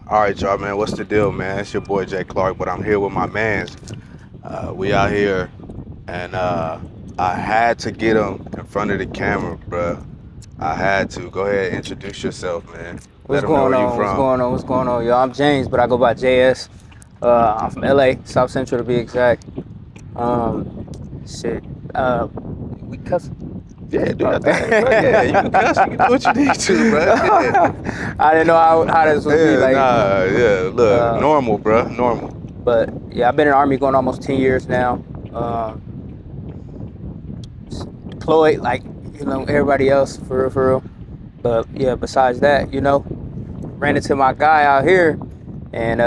All right, y'all, man. What's the deal, man? It's your boy Jay Clark, but I'm here with my mans. We out here, and I had to get him in front of the camera, bruh. I had to. Go ahead, introduce yourself, man. What's Let them know going where you on? What's from. going on? What's going on? Yo, I'm James, but I go by JS. I'm from LA, South Central to be exact. Shit. We cuss. Yeah, do your thing, bro. Yeah, you can cuss. You can do what you need to, bro. Yeah, I didn't know how this would be like. yeah. Look, Uh, normal, bro. Normal. but yeah, I've been in the Army going almost 10 years now. Deployed like, everybody else, for real, for real. But yeah, besides that, ran into my guy out here, and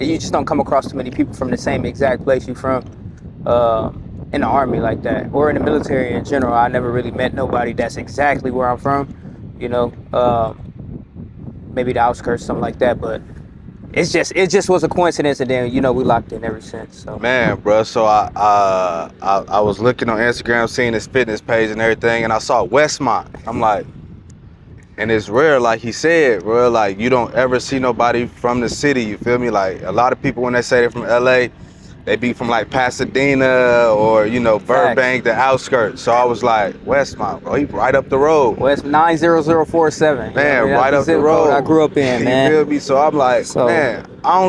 you just don't come across too many people from the same exact place you from in the Army like that, or in the military in general. I never really met nobody that's exactly where I'm from, maybe the outskirts, something like that. But it just was a coincidence, and then we locked in ever since. So Man, bro. So I was looking on Instagram, seeing his fitness page and everything, and I saw Westmont. I'm like, and it's rare, like he said, bro. Like you don't ever see nobody from the city. You feel me? Like a lot of people when they say they're from LA, they be from like Pasadena or Burbank, the outskirts. So I was like, Westmont, bro. He right up the road. West 90047. Man, right up the road. I grew up in, man. You feel me? So I'm like, man, I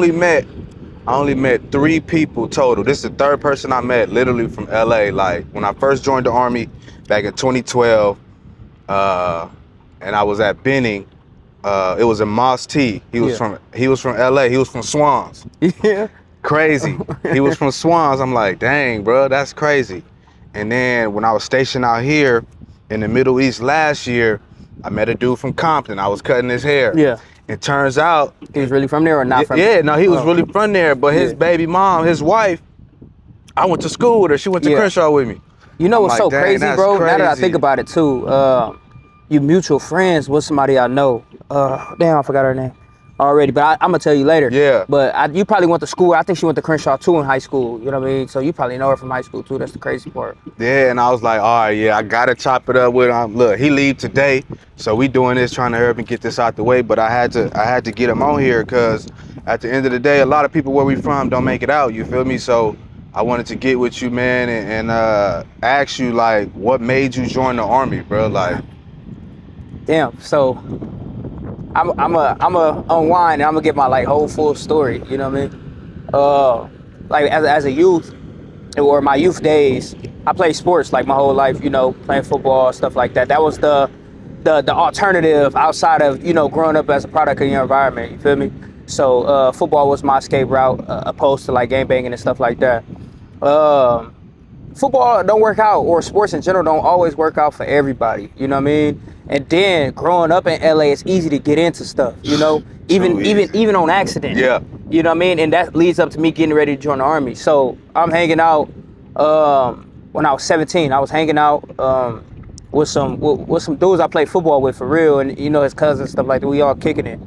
only met 3 people total. This is the third person I met literally from LA. Like when I first joined the Army back in 2012, and I was at Benning. It was in Moss T. He was from LA. He was from Swans. Yeah. Crazy. He was from Swans. I'm like, dang, bro, that's crazy. And then when I was stationed out here in the Middle East last year, I met a dude from Compton. I was cutting his hair. Yeah. It turns out he was really from there or not from there? Yeah, no, he was really from there. But his baby mom, his wife, I went to school with her. She went to Crenshaw with me. You know what's like, so crazy, bro? Crazy. Now that I think about it too, you mutual friends with somebody I know. Damn, I forgot her name already, but I'm gonna tell you later. Yeah. But you probably went to school. I think she went to Crenshaw too in high school. You know what I mean? So you probably know her from high school too. That's the crazy part. Yeah, and I was like, all right, yeah, I gotta chop it up with him. Look, he leave today, so we doing this, trying to hurry up and get this out the way. But I had to get him on here because at the end of the day, a lot of people where we from don't make it out. You feel me? So I wanted to get with you, man, and ask you like, what made you join the Army, bro? Like, damn. So I'm a unwind and I'm gonna get my like whole full story. You know what I mean? Like as a youth, or my youth days, I played sports like my whole life. Playing football, stuff like that. That was the alternative outside of growing up as a product of your environment. You feel me? So football was my escape route, opposed to like game banging and stuff like that. Football don't work out, or sports in general don't always work out for everybody. You know what I mean? And then growing up in LA, it's easy to get into stuff. Even on accident. Yeah. You know what I mean? And that leads up to me getting ready to join the Army. So I'm hanging out. When I was 17, I was hanging out with some dudes I played football with for real, and his cousins, stuff like that. We all kicking it.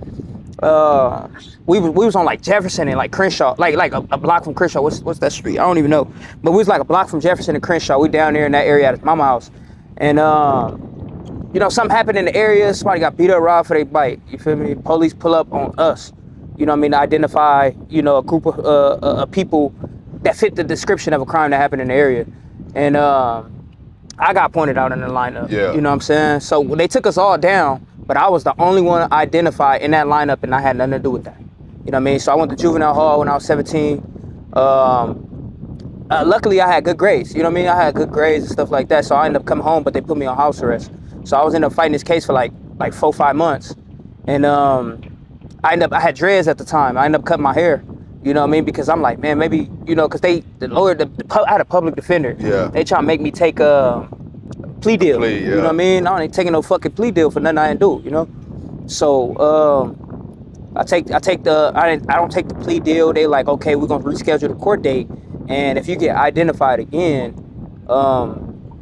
We was on like Jefferson and like Crenshaw, like a block from Crenshaw. What's that street? I don't even know. But we was like a block from Jefferson and Crenshaw. We down there in that area at his mama's house, and something happened in the area. Somebody got beat up, robbed for their bike. You feel me? Police pull up on us. You know what I mean? To identify a group of people that fit the description of a crime that happened in the area, and I got pointed out in the lineup. Yeah. You know what I'm saying? So they took us all down, but I was the only one identified in that lineup, and I had nothing to do with that. You know what I mean? So I went to juvenile hall when I was 17. Luckily, I had good grades. You know what I mean? I had good grades and stuff like that. So I ended up coming home, but they put me on house arrest. So I was ended up fighting this case for like 4-5 months, and I had dreads at the time. I ended up cutting my hair. You know what I mean? Because I'm like, man, maybe because I had a public defender. Yeah. They try to make me take a plea deal. Yeah. You know what I mean? I ain't taking no fucking plea deal for nothing I didn't do. So I don't take the plea deal. They like, okay, we're gonna reschedule the court date, and if you get identified again,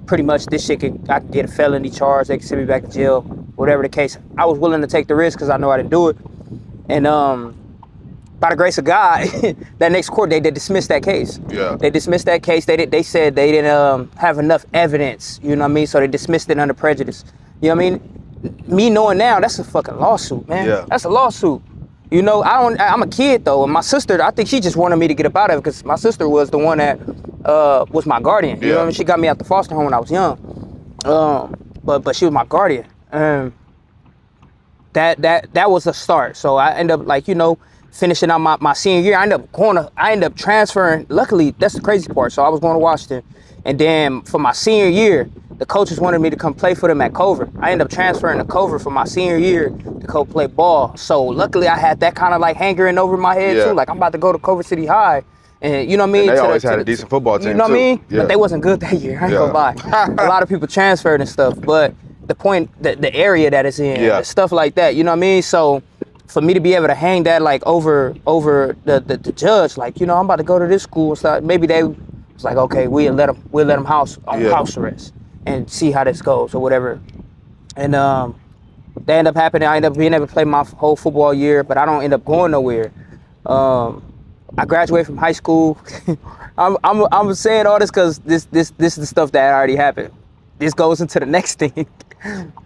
pretty much this shit I can get a felony charge. They can send me back to jail, whatever the case. I was willing to take the risk because I know I didn't do it, and by the grace of God, that next court date, they dismissed that case. Yeah. They dismissed that case. They said they didn't have enough evidence. You know what I mean? So they dismissed it under prejudice. You know what I mean? Me knowing now, that's a fucking lawsuit, man. Yeah. That's a lawsuit. You know, I'm a kid though, and my sister, I think she just wanted me to get up out of it because my sister was the one that was my guardian. You know what I mean? She got me out the foster home when I was young. But she was my guardian. That was a start. So I ended up like, you know, finishing out my senior year. I ended up transferring. Luckily, that's the crazy part. So I was going to Washington, and then for my senior year, the coaches wanted me to come play for them at Culver. I ended up transferring to Culver for my senior year to go play ball. So luckily, I had that kind of like hankering over my head too. Like I'm about to go to Culver City High, and you know what I mean. And they always had a decent football team. You know what I mean? Yeah. But they wasn't good that year. I ain't gonna lie. A lot of people transferred and stuff, but the point, the area that it's in, stuff like that. You know what I mean? So for me to be able to hang that like over the judge, like, you know, I'm about to go to this school and stuff. Maybe they was like, okay, we'll let them house arrest and see how this goes or whatever. And that ended up happening. I ended up being able to play my whole football year, but I don't end up going nowhere. I graduated from high school. I'm saying all this because this is the stuff that already happened. This goes into the next thing.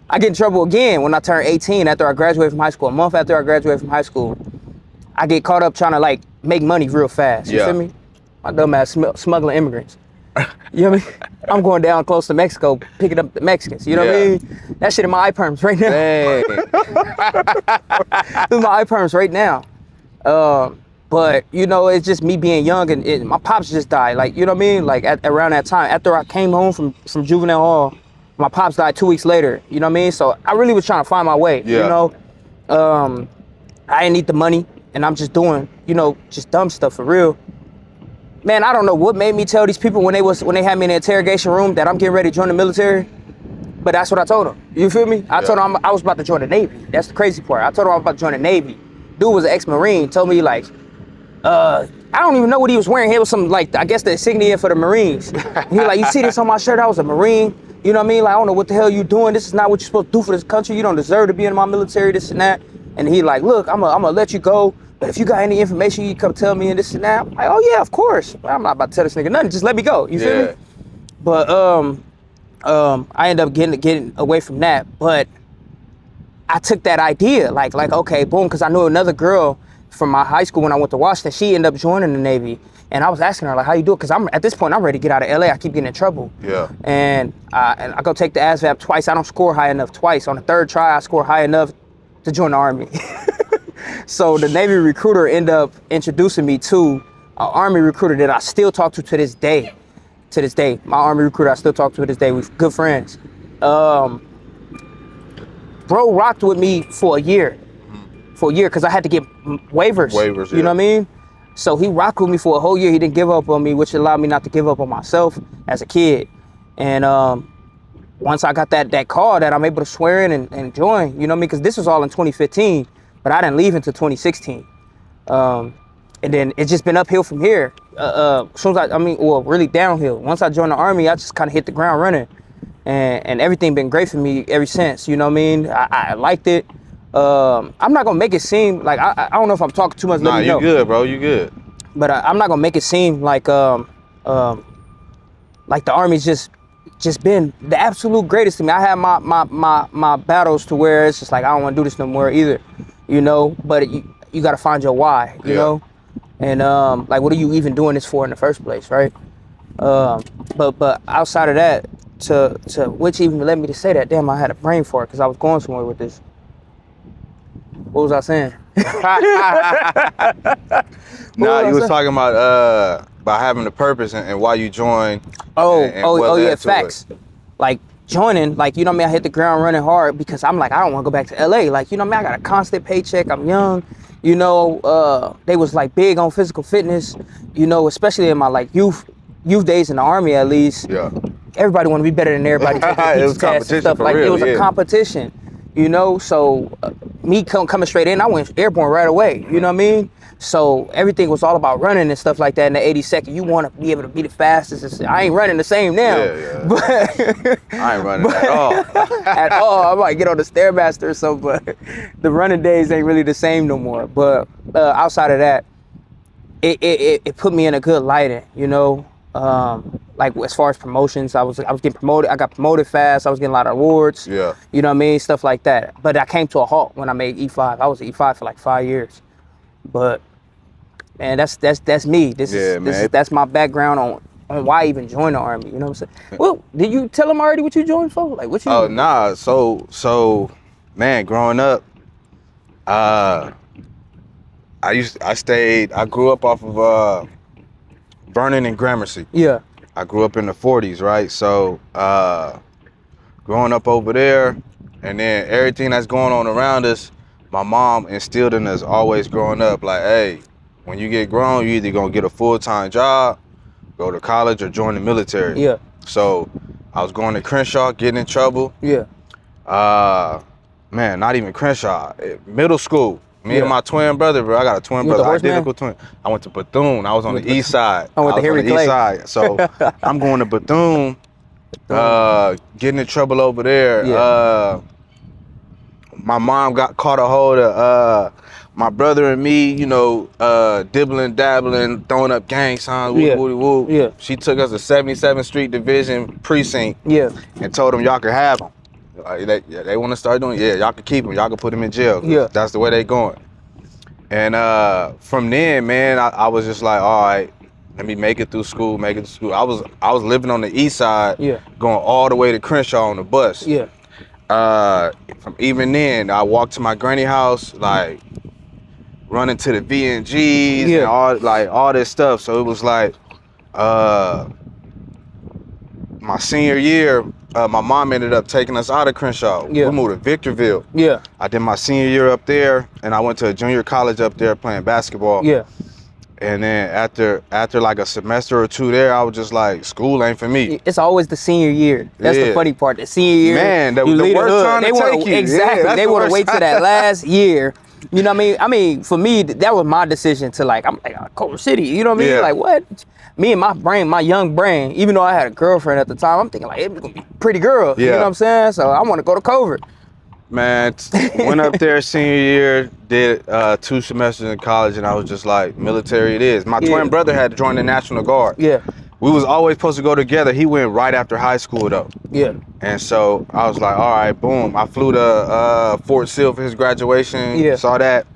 I get in trouble again when I turn 18 after I graduated from high school. A month after I graduated from high school, I get caught up trying to like make money real fast. You feel me? My dumb ass smuggling immigrants. You know what I mean? I'm going down close to Mexico, picking up the Mexicans. You know what I mean? That shit in my iPerms right now. This is my iPerms right now. But, you know, it's just me being young and my pops just died. Like, you know what I mean? Like around that time, after I came home from juvenile hall, my pops died 2 weeks later. You know what I mean? So I really was trying to find my way, you know? I didn't need the money and I'm just doing, you know, just dumb stuff for real. Man, I don't know what made me tell these people when they had me in the interrogation room that I'm getting ready to join the military, but that's what I told them. You feel me? I told them I was about to join the Navy. That's the crazy part. I told them I was about to join the Navy. Dude was an ex-Marine, told me like, I don't even know what he was wearing. He was some like, I guess the insignia for the Marines. He was like, you see this on my shirt? I was a Marine. You know what I mean? Like, I don't know what the hell you doing. This is not what you're supposed to do for this country. You don't deserve to be in my military, this and that. And he like, look, I'm gonna let you go. But if you got any information, you come tell me and this and that. I'm like, oh yeah, of course. I'm not about to tell this nigga nothing. Just let me go. You feel me? But I ended up getting away from that. But I took that idea, like okay, boom, because I knew another girl from my high school when I went to Washington. She ended up joining the Navy. And I was asking her, like, how you do it? Because at this point, I'm ready to get out of LA. I keep getting in trouble. And I go take the ASVAB twice. I don't score high enough twice. On the third try, I score high enough to join the Army. So the Navy recruiter ended up introducing me to an Army recruiter that I still talk to this day. To this day. My Army recruiter I still talk to this day. We're good friends. Bro rocked with me for a year. Because I had to get waivers. You know what I mean? So he rocked with me for a whole year. He didn't give up on me, which allowed me not to give up on myself as a kid. And once I got that call that I'm able to swear in and join, you know what I mean? Because this was all in 2015, but I didn't leave until 2016. And then it's just been uphill from here. As soon as really downhill. Once I joined the Army, I just kind of hit the ground running. And everything been great for me ever since, you know what I mean? I liked it. I'm not gonna make it seem like I don't know if I'm talking too much. Nah, you good, bro. You good. But I'm not gonna make it seem like the Army's just been the absolute greatest to me. I had my battles to where it's just like I don't want to do this no more either, you know. But you got to find your why, you know. And like, what are you even doing this for in the first place, right? But outside of that, to which even led me to say that. Damn, I had a brain fart because I was going somewhere with this. What was I saying? You was talking about having a purpose and why you joined. Yeah, facts. Like joining, like, you know what I mean? I hit the ground running hard because I'm like, I don't want to go back to LA. Like, you know what I mean? I got a constant paycheck. I'm young. You know, they was like big on physical fitness, you know, especially in my like youth days in the Army at least. Yeah. Everybody want to be better than everybody. It was competition and stuff like real, it was a competition. You know, so me coming straight in, I went airborne right away. You know what I mean? So everything was all about running and stuff like that in the 82nd. You want to be able to be the fastest. I ain't running the same now. But I ain't running at all. At all. I might get on the Stairmaster or something, but the running days ain't really the same no more. But outside of that, it put me in a good lighting, you know? Like as far as promotions, I was getting promoted. I got promoted fast. I was getting a lot of awards. Yeah. You know what I mean? Stuff like that. But I came to a halt when I made E5. I was at E5 for like 5 years. But man, that's me. That's my background on why I even join the Army. You know what I'm saying? Well, did you tell them already what you joined for? Like what you? Oh nah. So man, growing up, I grew up off of Vernon and Gramercy. Yeah. I grew up in the 40s, right? So growing up over there, and then everything that's going on around us, my mom instilled in us always growing up, like, hey, when you get grown, you either gonna get a full-time job, go to college, or join the military. Yeah. So I was going to Crenshaw, getting in trouble. Yeah. Man, not even Crenshaw. Middle school. Me Yeah. and my twin brother, bro. I got a twin You went brother, to Horseman? identical twin. I went to Bethune. I was on the east side. I went to was Henry on the Clay. east side. So I'm going to Bethune, getting in trouble over there. Yeah. My mom got caught a hold of my brother and me, you know, dibbling, dabbling, throwing up gang signs, Yeah. woo, woo, woo. Yeah. She took us to 77th Street Division precinct Yeah. and told them y'all could have them. They want to start doing, y'all can keep them, y'all can put them in jail. Yeah. That's the way they going. And from then, man, I was just like, all right, let me make it through school, I was living on the east side, Yeah. going all the way to Crenshaw on the bus. Yeah. From even then, I walked to my granny house, like running to the VNGs Yeah. and all this stuff. So it was like my senior year, my mom ended up taking us out of Crenshaw. Yeah. We moved to Victorville. Yeah. I did my senior year up there, and I went to a junior college up there playing basketball. Yeah. And then after like a semester or two there, I was just like, school ain't for me. It's always the senior year. That's the Yeah. funny part. The senior year, Man, the you leave worst hood. time to They wanna- take you. Exactly. Yeah, that's they the want to worst wait till that last year. You know what I mean? I mean, for me, that was my decision to like, I'm like, Culver City. You know what I mean? Yeah. Like, what? Me and my young brain, even though I had a girlfriend at the time, I'm thinking like, it's gonna be a pretty girl. You Yeah. know what I'm saying? So I want to go to Culver. Man, went up there senior year, did 2 semesters in college, and I was just like, military it is. My Yeah. twin brother had to join the National Guard. Yeah. We was always supposed to go together. He went right after high school though. Yeah. And so I was like, all right, boom. I flew to Fort Sill for his graduation, Yeah. saw that.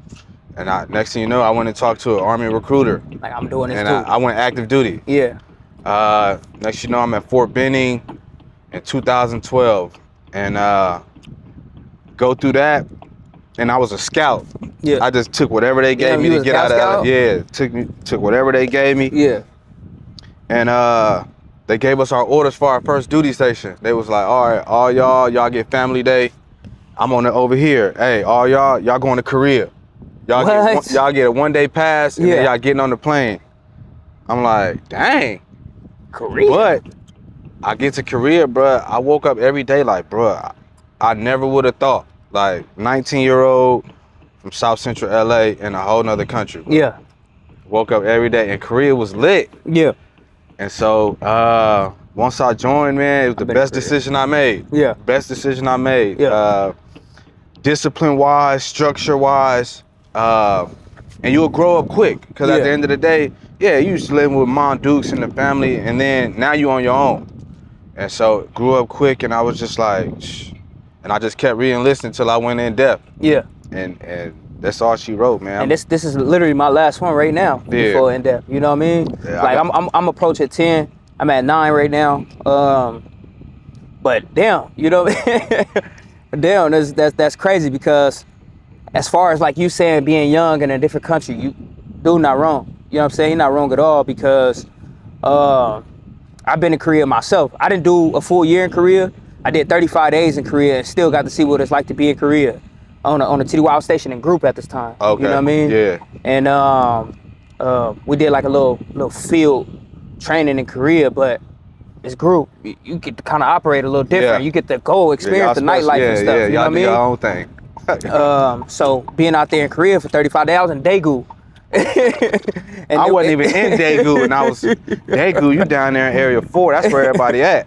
And next thing you know, I went and talked to an Army recruiter. Like, I'm doing this And too. I went active duty. Yeah. Next you know, I'm at Fort Benning in 2012. And go through that, and I was a scout. Yeah. I just took whatever they gave Yeah, me you to was get Scout out of Scout? it. Yeah, took whatever they gave me. Yeah. And they gave us our orders for our first duty station. They was like, all right, all y'all get family day. I'm on it over here. Hey, all y'all going to Korea. Y'all get a 1-day pass, and then Yeah. y'all getting on the plane. I'm like, dang. Korea. But I get to Korea, bruh. I woke up every day like, bruh, I never would have thought. Like, 19-year-old from South Central LA in a whole nother country. Yeah. Woke up every day, and Korea was lit. Yeah. And so once I joined, man, it was the best decision I made. Yeah. Best decision I made. Yeah. Discipline-wise, structure-wise, and you'll grow up quick. Because at Yeah. the end of the day, yeah, you used to live with Mom Dukes and the family, and then now you on your own. And so grew up quick, and I was just like, shh. And I just kept re-enlisting until I went in depth. Yeah. And that's all she wrote, man. And this is literally my last one right now before in depth. You know what I mean? Yeah, like I'm approaching 10. I'm at 9 right now. But damn, you know what I mean? Damn, that's crazy because as far as like you saying being young in a different country, you do not wrong. You know what I'm saying? You're not wrong at all because I've been in Korea myself. I didn't do a full year in Korea. I did 35 days in Korea and still got to see what it's like to be in Korea on a TDY station in group at this time. Okay. You know what I mean? Yeah. And we did like a little field training in Korea, but it's group. You get to kind of operate a little different. Yeah. You get to go experience the nightlife and stuff. Yeah, you know y'all what do I your mean? own thing. So being out there in Korea for 35 days, I was in Daegu. And I wasn't even in Daegu, and I was Daegu. You down there in Area 4? That's where everybody at.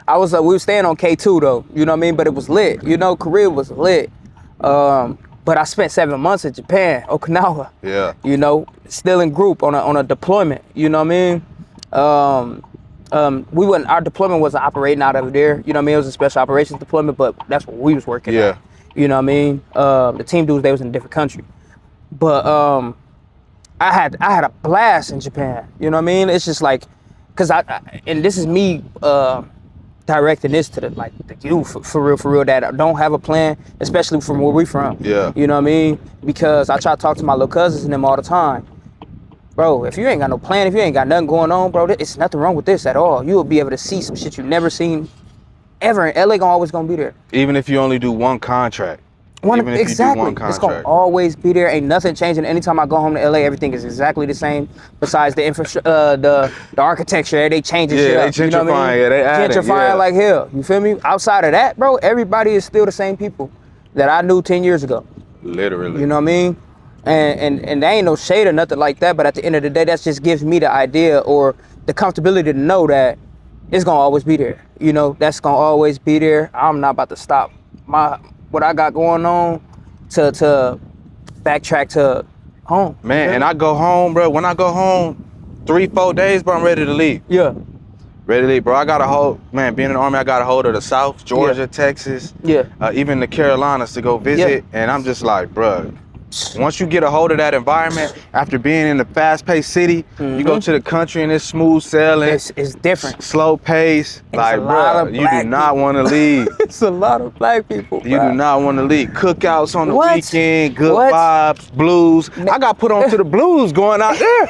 we were staying on K2 though. You know what I mean? But it was lit. You know, Korea was lit. But I spent 7 months in Japan, Okinawa. Yeah. You know, still in group on a deployment. You know what I mean? Our deployment wasn't operating out of there. You know what I mean? It was a special operations deployment, but that's what we was working Yeah. at. You know what I mean? The team dudes, they was in a different country. But I had a blast in Japan. You know what I mean? It's just like, cause and this is me directing this to the youth for real that don't have a plan, especially from where we from. Yeah. You know what I mean? Because I try to talk to my little cousins and them all the time. Bro, if you ain't got no plan, if you ain't got nothing going on, bro, it's nothing wrong with this at all. You will be able to see some shit you never seen ever. And LA always gonna be there. Even if you only do one contract. Even if Exactly. you do one It's gonna contract. always be there. Ain't nothing changing. Anytime I go home to LA, everything is exactly the same. Besides the infrastructure, the architecture, they changing shit Yeah, up. they You know what I gentrifying, mean? yeah, they adding, gentrifying yeah. like hell. You feel me? Outside of that, bro, everybody is still the same people that I knew 10 years ago. Literally. You know what I mean? And there ain't no shade or nothing like that. But at the end of the day, that just gives me the idea or the comfortability to know that it's gonna always be there. You know, that's gonna always be there. I'm not about to stop what I got going on to backtrack to home. Man, and I go home, bro. When I go home, 3-4 days, bro, I'm ready to leave. Yeah. Ready to leave, bro. I got a hold, man, being in the Army, I got a hold of the South, Georgia, Yeah. Texas, Yeah. even the Carolinas to go visit. And I'm just like, bro, once you get a hold of that environment, after being in the fast-paced city, you go to the country and it's smooth sailing, It's different. slow pace. It's Like, a lot bro, of you do black not people. want to leave. It's a lot of black people. You do not want to leave. Cookouts on the What? weekend, good What? vibes, blues. I got put on to the blues going out there.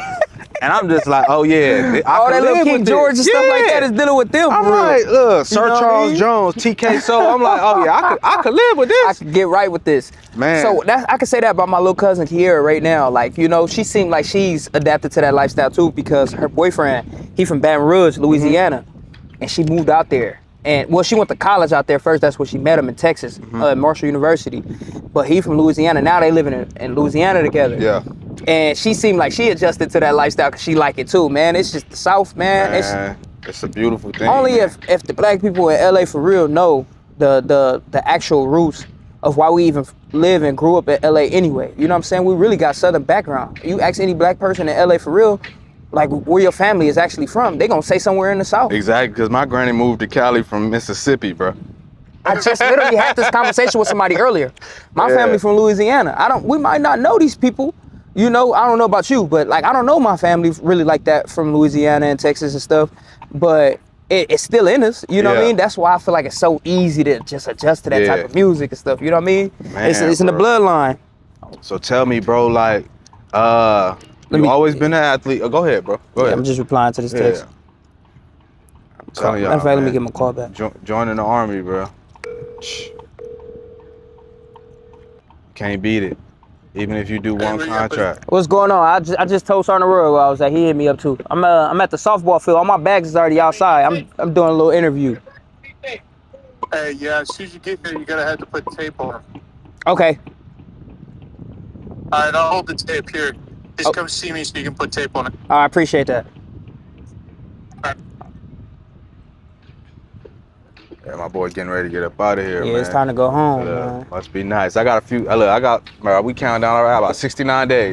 And I'm just like, oh yeah, I All can that little live King with George this. and stuff like Yeah. that is dealing with them. I'm for real. like, You know Sir what I Charles mean? Jones, TK Soul. I'm like, oh yeah, I could live with I this. could get right with this. Man. So I can say that about my little cousin Kiera right now. Like, you know, she seemed like she's adapted to that lifestyle too because her boyfriend, he from Baton Rouge, Louisiana, and she moved out there. And well, she went to college out there first. That's where she met him in Texas, at Marshall University. But he from Louisiana. Now they living in Louisiana together. Yeah. And she seemed like she adjusted to that lifestyle because she like it too, man. It's just the South, man. It's a beautiful thing. Only man. if the black people in LA for real know the actual roots of why we even live and grew up in LA anyway. You know what I'm saying? We really got Southern background. You ask any black person in LA for real, like where your family is actually from, they gonna say somewhere in the South. Exactly, because my granny moved to Cali from Mississippi, bro. I just literally had this conversation with somebody earlier. My Yeah. family from Louisiana. We might not know these people. You know, I don't know about you, but like I don't know my family really like that from Louisiana and Texas and stuff. But it's still in us. You know what I Yeah. mean? That's why I feel like it's so easy to just adjust to that Yeah. type of music and stuff. You know what I mean? Man, It's in the bro. bloodline. So tell me, bro, like, you me- always been an athlete. Go ahead, bro. Go Yeah, ahead. I'm just replying to this Yeah. text. I'm telling y'all, Matter of fact, let me man. get my call back. Joining the Army, bro. Can't beat it. Even if you do one contract. What's going on? I just told Sergeant Roy where I was at. He hit me up too. I'm at the softball field. All my bags is already outside. I'm doing a little interview. Hey, yeah, as soon as you get there, you're gonna have to put tape on. Okay. All right, I'll hold the tape here. Just Oh. come see me so you can put tape on it. I appreciate that. Yeah, my boy getting ready to get up out of here, Yeah, man. it's time to go home, man. Must be nice. I got a few. Look, bro, we counting down about 69 days.